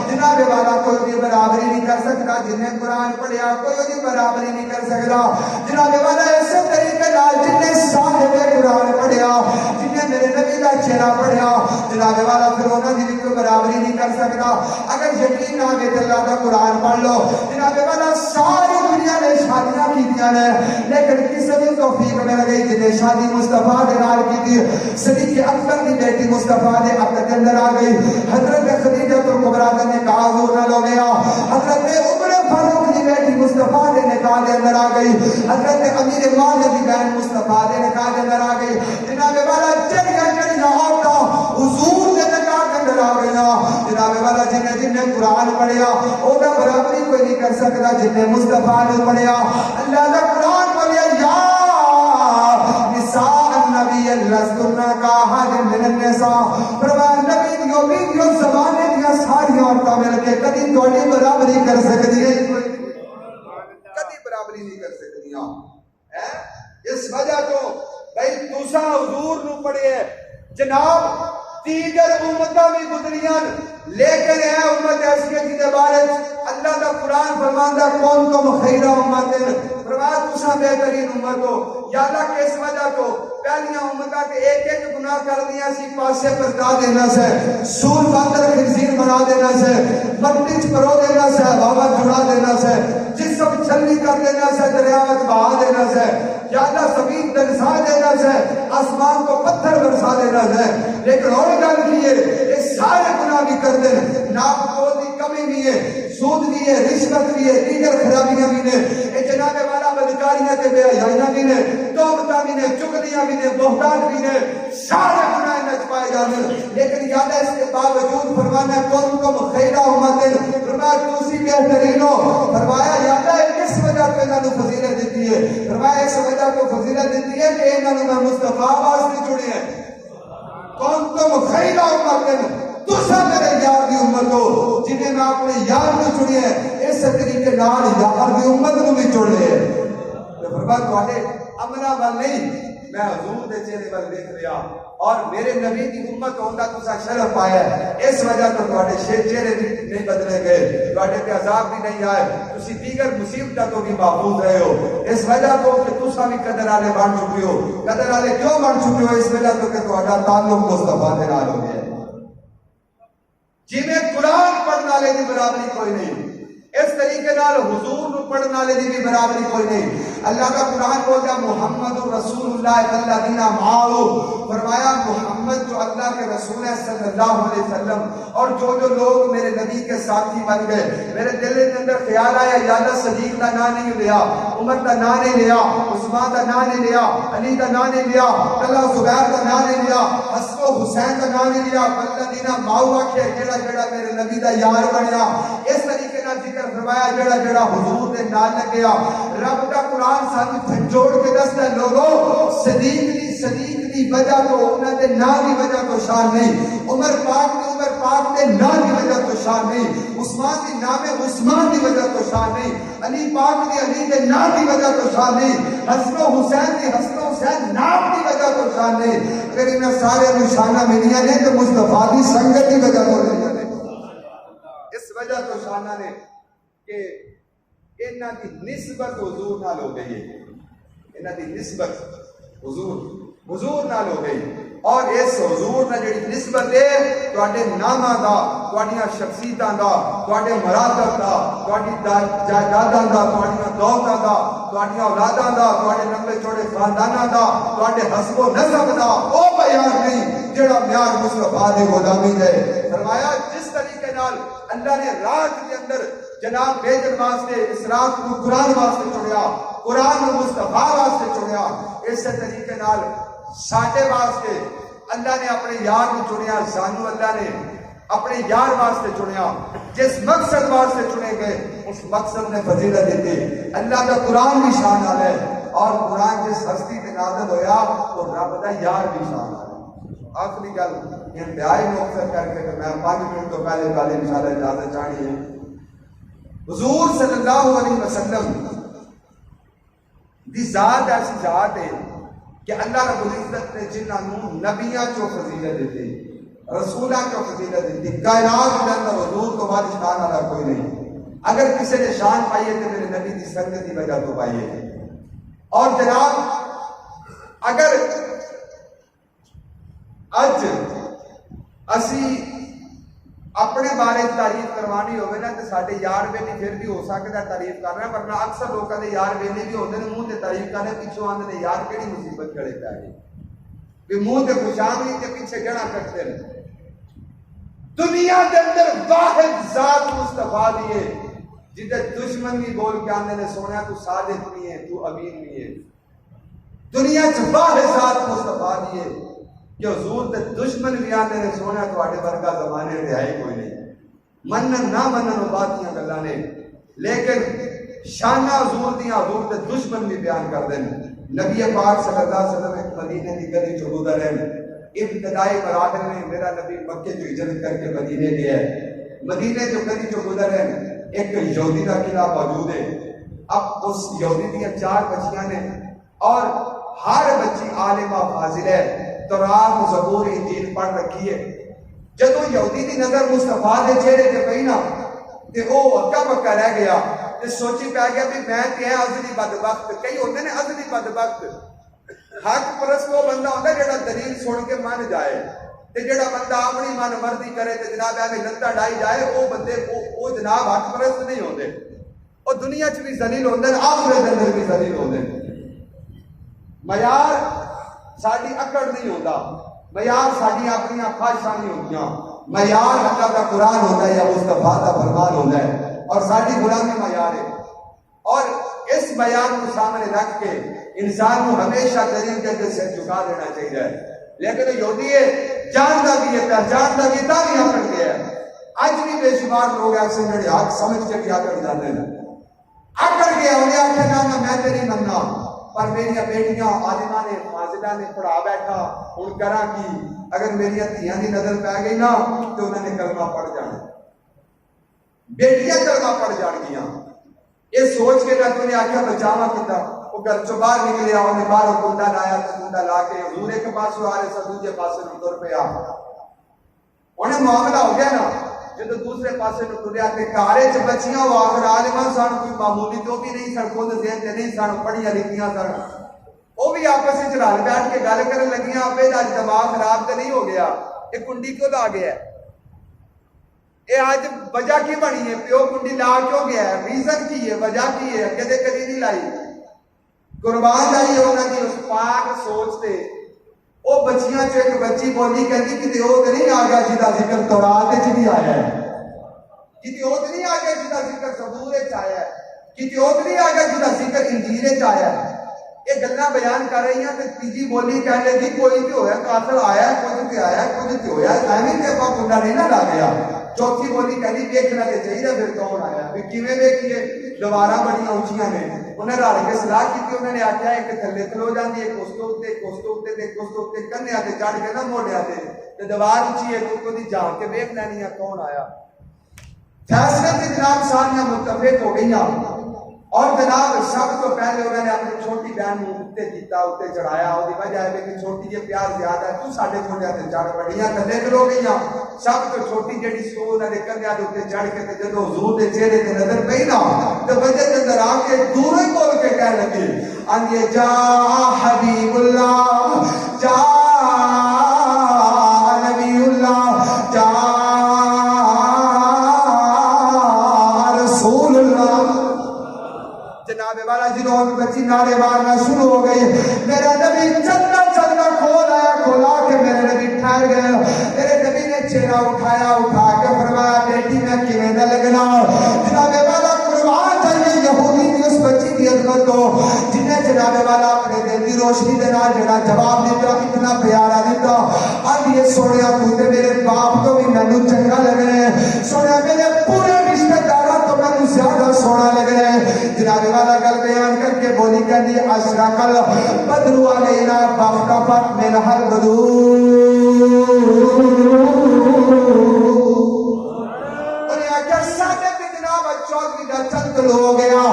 جناب والا کوئی بھی برابری نہیں کر سکتا. جن نے قرآن پڑھیا کوئی بھی برابری نہیں کر سکتا. جناب والا اسی طریقے نال جن نے صاحب قرآن پڑھیا جن نے میرے نبی کا چہرہ پڑھیا جناب والا پھر انہوں نے بھی کوئی برابری نہیں کر سکتا. اگر یقین نہ آئے تو اللہ کا قرآن پڑھ لو. جناب والا ساری دنیا نے شادیاں کیتیاں نے لیکن کسی بھی توفیق مل گئی جنہیں شادی مصطفیٰ دے نال کی صدیق اکبر کی بیٹی مصطفیٰ دے عقد کے اندر آ گئی. حضرت خدیجہ تو کبریٰ کا نکاح حضور ہو گیا. حضرت عمر فاروق کی بیٹی مصطفیٰ دے نکاح کے اندر آ گئی. حضرت امیر معاویہ کی بہن مصطفیٰ دے نکاح کے اندر آ گئی. جناب والا چڑیاں چڑیاں عورتاں حضور دے نکاح کے اندر آ گئی. جناب والا جن نے قرآن پڑھیا وہ برابری کوئی نہیں کر سکتا. جن نے مصطفیٰ نے پڑھیا اللہ کا قرآن پڑھیا یا نساء النبی لستن کاحد من النساء فرمایا نبی دیو بیویوں زمانے دیا ساری عورتیں مل کے کدی تھوڑی برابری کر سکتی ہے کدی برابری نہیں کر سکتی. اس وجہ تو بھائی تسا حضور نو پڑھے جناب دیگر امتاں بھی گزریاں لیکن اے امت ایسی ہے جن بارے اللہ کا قرآن فرماندا کون تم خیر امت فرمایا تسا بہترین امت ہو. یا اللہ کس وجہ تو پہلیاں امتاں کے ایک ایک گناہ کر دیا سی پاسے پرتا دینا سے سور باندر خنزیر بنا دینا سے مٹی چ پرو دینا سے ہوا جڑا دینا سے جسم چھلنی کر دینا سے دریا وچ بہا دینا سے یا اللہ زمین دنسا دینا سے آسمان کو پتھر برسا دینا سے. لیکن اور گل کی ہے یہ سارے گناہ بھی کر دیں ناپ تول کی کمی بھی ہے سود بھی ہے رشوت بھی ہے دیگر خرابیاں بھی نے یہ جناب والا بدکاریاں تے بے حیائیاں بھی نے توبتاں بھی نے چغلیاں بھی نے بہتان بھی نے سارے گناہ نچ پائے جانے. لیکن یاد ہے اس کے باوجود فرمانا کون تم خیر امت فرمایا تسی بہترین ہو. فرمایا یاد ہے کس وجہ پہ انہوں نے فضیلت دیتی ہے فرمایا اس وجہ تو فضیلت دیتی ہے کہ انہوں نے مصطفیٰ واسطے چڑے ہیں. کون تم خیر امت تسا میرے یار دی امت ہو جنہیں میں اپنے یار کو چڑی ہے اس طریقے نال یار دی امت کو بھی چڑ لے. فرمایا تواڈے عملاں وال نہیں میں حضور دے چہرے وال دیکھ رہا اور میرے نبی دی امت ہوندا تسا شرف پایا ہے. اس وجہ تو تواڈے چہرے بھی نہیں بدلے گئے تواڈے تے عذاب بھی نہیں آئے تسی دیگر مصیبتاں تو بھی محفوظ رہے ہو. اس وجہ تو کہ تسا بھی قدر والے بن چکے ہو. قدر والے کیوں بن چکے ہو؟ اس وجہ تو کہ تواڈا تعلق مصطفیٰ دے نال ہو گیا ہے. جی میں قرآن پڑھنے والے کی برابری کوئی نہیں اس طریقے نال حضور نو پڑھنے والے کی بھی برابری کوئی نہیں. اللہ کا قرآن بولتا محمد رسول اللہ والذین معہ فرمایا محمد جو اللہ کے رسول ہے صلی اللہ علیہ وسلم اور جو لوگ میرے نبی کے ساتھی بن گئے. میرے دل کے اندر خیال آیا یا اللہ صدیق کا نام نہیں لیا عمر کا نام نہیں لیا عثمان کا نام نہیں لیا علی کا نام نہیں لیا اللہ زبیر کا نام نہیں لیا حسن و حسین کا نام نہیں لیا والذین معہ آخیا جڑا جڑا میرے نبی کا یار بنیا. اس طریقے نال ذکر فرمایا جڑا جڑا حضور دے نال لگیا. رب کا قرآن سانو جھنجوڑ کے دستا ہے لوگوں صدیق دی وجہ تو انہاں دے نام دی وجہ تو شان نہیں عمر پاک دے نام دی وجہ تو شان نہیں عثمان دی نام عثمان دی وجہ تو شان نہیں علی پاک دی علی دے نام دی وجہ تو شان نہیں حسن و حسین دی حسن و حسین نام دی وجہ تو شان نہیں. اگر انہاں سارے نشانہ ملیاں نے تو مصطفیٰ دی سنگت دی وجہ تو نہیں جانے اس وجہ تو شانہ نے کہ انہاں دی نسبت حضور نال ہو گئی ہے. انہاں دی نسبت حضور نال ہو گئی اور اس حضور نال جڑی نسبت ہے تواڈے ناماں دا تواڈیاں شخصیتاں دا تواڈے مراتب دا تواڈی جائیداداں دا تواڈیاں دولتاں دا تواڈیاں اولاداں دا تواڈے لمبے چوڑے خانداناں دا تواڈے حسب و نسب دا او بیان نہیں جڑا معیار مصطفیٰ دی غلامی دے. فرمایا جس طریقے نال اللہ نے رات کے اندر جناب بھیجن واسطے اس رات کو قرآن واسطے چڑیا قرآن مصطفیٰ واسطے چڑیا اسی طریقے نال ساڈے واسطے اللہ نے اپنے یار کو چنیا. سانو اللہ نے اپنے یار واسطے چنیا جس مقصد واسطے چنے گئے اس مقصد نے فضیلت دیتی. اللہ کا قرآن بھی شان والا ہے اور قرآن جس ہستی تے نازل ہویا وہ رب دا یار بھی شان والا ہے. آخری گل انتہائی مختصر کر کے میں 5 منٹ تو پہلے انشاءاللہ اجازت چاہیے. حضور صلی اللہ علیہ وسلم دی ذات ایسی ذات ہے کہ اللہ رب العزت نے جنہاں نو نبیاں چو فضیلت دیتے رسولہ کو فضیلت دی کائنات کے اندر حضور تو بعد شان والا کوئی نہیں. اگر کسی نے شان پائی ہے تو میرے نبی کی سنگت کی وجہ تو پائی ہے. اور جناب اگر اج اسی اپنے بارے تعریف کروانی ہوگی نا تو سارے یار ویلی پھر بھی ہو سکتا ہے تعریف کرنا, ورنہ اکثر لوگوں کے یار ویلے بھی ہوتے ہیں منہ سے تعریف کرنے پیچھوں آتے ہیں یار کہڑی مصیبت کھڑے پہ گئی کہ منہ سے خوشامدی کے پیچھے گڑا کرتے ہیں. دنیا کے اندر واحد ذات مصطفیٰ دیے جدے دشمن بھی بول کے آنے نے سونا تو صادق نہیں ہے تو امین نہیں ہے. دنیا سے واحد ذات مصطفیٰ دیے کہ حضور تے دشمن بھی آنے نے سونا تو آٹے ورگا زمانے رہے آئے کوئی نہیں. منن نہ منن و باتیاں گلہ نے, لیکن شانہ حضور دیاں حضور تے دشمن بھی بیان کر دیں. نبی پاک صلی اللہ علیہ وسلم ایک مدینے کی گلی جو گزر ہے, ابتدائی مراحل میں میرا نبی مکے جو ہجرت کر کے مدینے گیا ہے. مدینے جو گلی جو گزر ہے ایک یہودی کا قلعہ موجود ہے. اب اس یہودی کی 4 بچیاں نے اور ہر بچی عالمہ فاضل ہے, تورات زبور انجیل پڑھ رکھی ہے. جدو یہودی کی نظر مصطفیٰ دے چہرے تے پئی نا تے او اکا بکا رہ گیا تے سوچی پہ گیا بھی میں تے ازلی بدبخت. کئی ہوتے نے ازلی بدبخت, حق پرست وہ بندہ ہوتا ہے جڑا دلیل سن کے مان جائے تے جڑا بندہ اپنی من مرضی کرے تے جناب ایویں لتا ڈائی جائے وہ بندے وہ جناب حق پرست نہیں ہوندے. وہ دنیا چ بھی ذلیل ہوندے نے, آخرت دے اندر بھی ذلیل ہوندے نے. معیار ساڈی اکڑ نہیں ہوندا, معیار ساڈی اپنی خواہشاں نہیں ہوندیاں. معیار اللہ کا قرآن ہوتا ہے یا مصطفیٰ کا فرمان ہوتا ہے, اور ساڈی غلامی معیار ہے. اور اس معیار کو سامنے رکھ کے انسان کو ہمیشہ دلیل کے اندر سر جھکا دینا چاہیے. لیکن یہودی ہے جانتا بھی ہے پہچانتا بھی تا بھی اکڑ گیا ہے. اج بھی بے شمار لوگ ایسے جڑے حق سمجھ کے بھی اکڑ جاتے ہیں. اکڑ گیا انہیں آخر نہ میں تے نہیں مننا, پر میری بیٹیاں عالمہ نے فاضلہ نے پڑھا بیٹھا ہوں کرا کی. اگر میری دھیاں دی نظر پہ گئی نا تو انہوں نے کلمہ پڑھ جانا, بیٹیاں کلمہ پڑھ جان گیا. یہ سوچ کے نہ تو نے آخیا بچاوا کتا, وہ گھر چو باہر نکلیا, انہیں باہر کنڈا لایا تو کنڈا لا کے حضور ایک پاس آ رہے سا دوسرے پاس تر پیا. انہیں معاملہ ہو گیا نا جب دوسرے پاسے نو ٹریا تے کارے چ بچیاں وہ آخر عالمہ سن, کوئی معمولی تو بھی نہیں سن, خود ذہن تے نہیں سن, پڑھیاں لکھیاں سن. وہ بھی آپس میں رل بیٹھ کے گل کرن لگیاں ابے دا دماغ خراب تے نہیں ہو گیا, یہ کنڈی کیوں لا گیا ہے, یہ آج وجہ کی بنی ہے, پیو کنڈی لا کیوں گیا ہے, ریزن کی ہے, وجہ کی ہے, اگے تے کدی نہیں لائی. قربان جائیے انہاں دی اس پاک سوچ تے. وہ بچیاں چ ایک بچی بولی کہندی کہ وہ تے نہیں آ گیا جدا ذکر تورات وچ بھی آیا ہے, کہ وہ تے نہیں آ گیا جدا ذکر زبور وچ آیا ہے, کہ وہ تے نہیں آ گیا جدا ذکر انجیل وچ آیا ہے. یہ گلاں بیان کر رہی ہیں تے تیجی بولی کہنے لگی کوئی تے ہویا قاتل آیا ہے, کچھ تے آیا ہے, کچھ تے ہویا ہے, ایویں تے پا کنڈا نہیں نہ لا گیا. چوتھی بولی کہنی دیکھنا تے چاہیے پھر کون آیا, پھر کیویں ویکھیے, دیواراں بڑیاں اونچیاں نے. انہیں رل کے صلاح کی, انہوں نے آخیا ایک تھلے کھلو جاندی, ایک اس تو اتنے, ایک اس تو اتنے, ایک اس تو اتنے, کنیا تے چڑھ کے نہ موڑیا تے دیوار اونچی ہے تو کوئی جان کے ویکھ لینی ہے کون آیا. فیصلے تے جناب ساریاں متفق ہو گئیاں, اور جناب سب تو پہلے انہوں نے اپنی چھوٹی بہن کو اتنے کیتا, اتنے چڑھایا. وہ وجہ ہے کہ چھوٹی جی پیار زیادہ ہے, تو ساڈے چھوٹے تے چڑھ پڑیاں تھلے کھلو گئیاں. سب تو چھوٹی جڑی سو انہوں نے کنیا دے اتنے چڑھ کے تے جدوں حضور دے چہرے تے نظر پئی نا تے وجہ دے اندر آ کے دور ہی بول کے کہنے لگی, آندی جا حبیب اللہ, جا نبی اللہ, جا رسول اللہ. جناب والا جنہوں بچی نعرے مارنا شروع ہو گئی, میرا نبی چلنا چلنا کھول آیا, کھولا کے میرے نبی ٹھہر گئے. میرے نبی نے چہرہ اٹھایا, اٹھا کے فرمایا بیٹی میں کیویں نہ لگنا. جناب والا قربان جائیے یہودی کی اس بچی کی عظمت کو جنہیں جناب والا اپنے دل کی روشنی دے نال جڑا جواب دیتا, اتنا پیارا دیتا. اب یہ سونیا تو تے میرے باپ تو بھی مینوں چنگا لگ رہا ہے, سونیا میرے پورے رشتہ داراں تو مینوں زیادہ سونا لگ رہا ہے. جناب والا گل بیان کر کے بولی کہندی اشرقل بدر علینا فاختفت من ہر بدور. اور یہ کہ سارے جناب چودھری کا چند ہو گیا,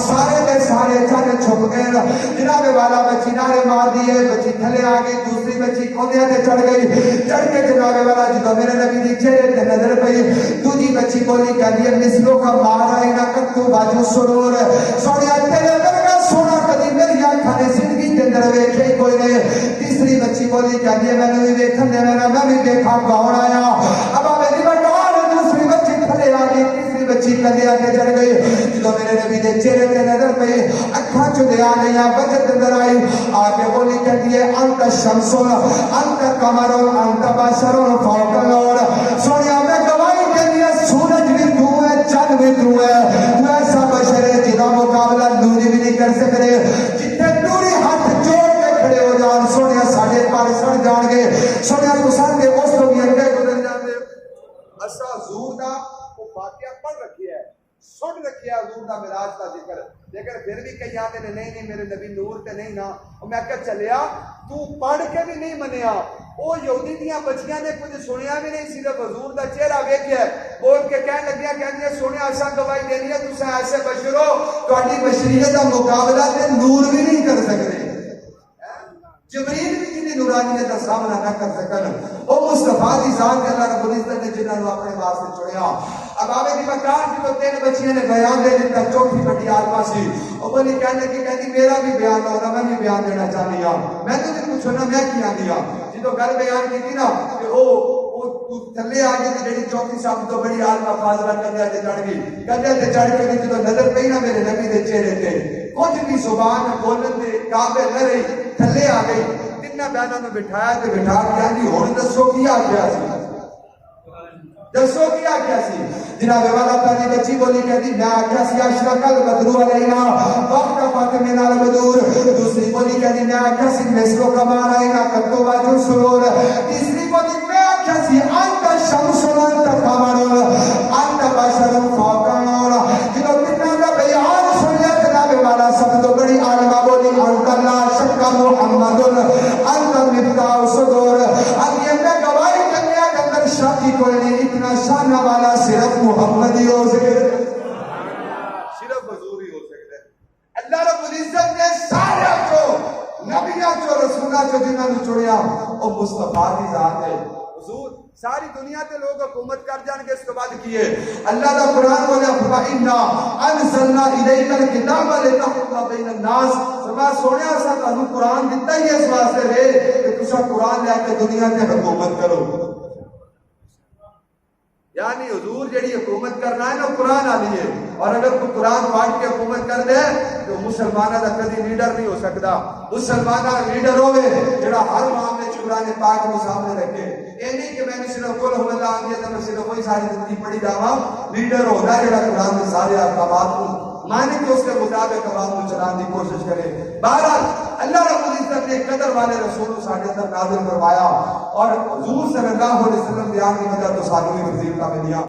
سارے دے سارے چند چھپ گئے. حسین جناب والا بچی نعرے مار دیے بچی تھلے آ گئی دوسری بچی کھوندیاں تے چڑھ گئی چڑھ کے جناب والا جدو میرے نبی دی چہرے تے نظر پئی دوجی بچی بولی کہندی ہے مثلو کا مارا ہی نہ کتو باجو سرور سونیا تیرے ورگا سونا کدی میری اکھاں نے زندگی دے اندر ویکھے ہی کوئی نہیں تیسری بچی بولی کہندی ہے مینوں بھی ویکھن دے میں بھی دیکھا کون آیا اب میری بٹار دوسری بچی تھلے آ گئی تیسری بچی کندے آ چڑھ گئی جدو میرے نبی دے چہرے تے نظر پئی اکھاں چ آ گئی بجت اندر آئی آ کے بولی کہندی ہے انت شمس انت قمر انت بشر فوق النور سونیا میں گواہی دینی ہے سورج بھی تو ہے چند بھی تو ہے تو ایسا بشر ہے جدا مقابلہ نور بھی نہیں کر سکتے جتنے نوری ہاتھ جوڑ کے کھڑے ہو جان سونیا ساڈے پر سڑ جان گے سونیا تساں دے اس تو بھی اگے گزر جاندے اسا حضور دا وہ واقعہ پڑھ رکھیا ہے سن رکھیا حضور دا معراج دا ذکر لیکن پھر بھی کئی آتے نے نہیں میرے نبی نور تے نہیں نا میں کہا چلیا تو پڑھ کے بھی نہیں منیا وہ یہودی دیاں بچیاں نے کچھ سنیا بھی نہیں صرف حضور دا چہرہ ویکھیا بول کے کہنے لگیا کہندے سنیا اساں گواہی دینی ہے تساں ایسے بشر ہو تہاڈی بشریت دا مقابلہ تے نور بھی نہیں کر سکتے جبریل بھی جنہیں نورانیت کا سامنا نہ کر سکن وہ مصطفیٰ دی ذات اللہ رب العزت نے جنہوں نے اپنے واسطے چڑھیا اب آوے دی مکان کی وہ تین بچیاں نے بیان دے دیتا چوتھی بڑی عالمہ سی وہ بولی کہنے کی کہتی میرا بھی بیان ہونا میں بھی بیان دینا چاہنی ہوں میں تو بھی پوچھو نا میں کیا دیا جدو گل بیان کی تھی نا کہ وہ تھلے آگے تھی جڑی چوتھی سب تو بڑی عالمہ فاضلہ کندھے تے چڑھ گئی کندھے تے چڑھ کے جدو نظر پئی نا میرے نبی دے چہرے تے کچھ بھی زبان بولن دے قابل نہ رہی تھلے آ گئی تینہ بہنوں نے بٹھایا تے بٹھا کے آندی ہن دسو کیا کیا سی دسو کیا کیا سی جناب والا پہلی بچی بولی کہتی میں آکھیا سی اشرق البدر علینا وقت فاطمہ البدور دوسری بولی کہتی میں آکھیا سی مثلو کمار آئینا کتو باجو سرور تیسری بولی میں آکھیا سی انت شمس انت قمر انت بشر فوق النور جنہوں تینہ کا بیان سنیا جناب والا سب تو بڑی عالمہ بولی انت لا شک محمد انت مفتاح صدور اب یہ میں گواہی دنیا کے اندر شاکی کوئی نہیں اتنا شانہ والا صرف محمد ہی ہو سکتے صرف حضور ہی ہو سکتے اللہ رب العزت نے سارے چو نبیہ چو رسولہ چو جنہاں نے چڑیا وہ مصطفیٰ کی ذات ہے حضور ساری دنیا تے لوگ حکومت کر جان کے اس کے بعد کیے اللہ دا قرآن بولے فَإِنَّا أَنزَلْنَا إِلَيْكَ الْكِتَابَ لِتَحْكُمَ بَيْنَ النَّاسِ فرمایا سونیا اساں تانوں قرآن دتا ہی اس واسطے ہے کہ تساں قرآن لے کے دنیا تے حکومت کرو یعنی حضور جڑی حکومت کرنا ہے نا قرآن والی ہے اور اگر کوئی قرآن پڑھ کے حکومت کر دے تو مسلمانوں کا کبھی لیڈر نہیں ہو سکتا مسلمانوں کا لیڈر ہوئے جڑا ہر معاملے میں قرآن پاک کو سامنے رکھے یہ نہیں کہ میں نے صرف قل هو اللہ آگیا تو میں صرف وہی ساری زندگی پڑھی جاواں لیڈر ہوتا ہے جڑا قرآن میں سارے احکامات کو مانے کہ اس کے مطابق عوام کو چلانے کی کوشش کرے بہرحال اللہ رب العزت نے قدر والے رسول کو ساڈے اندر نازل کروایا اور حضور صلی اللہ علیہ وسلم بیان کی وجہ تو ساری وزیر کا ملیا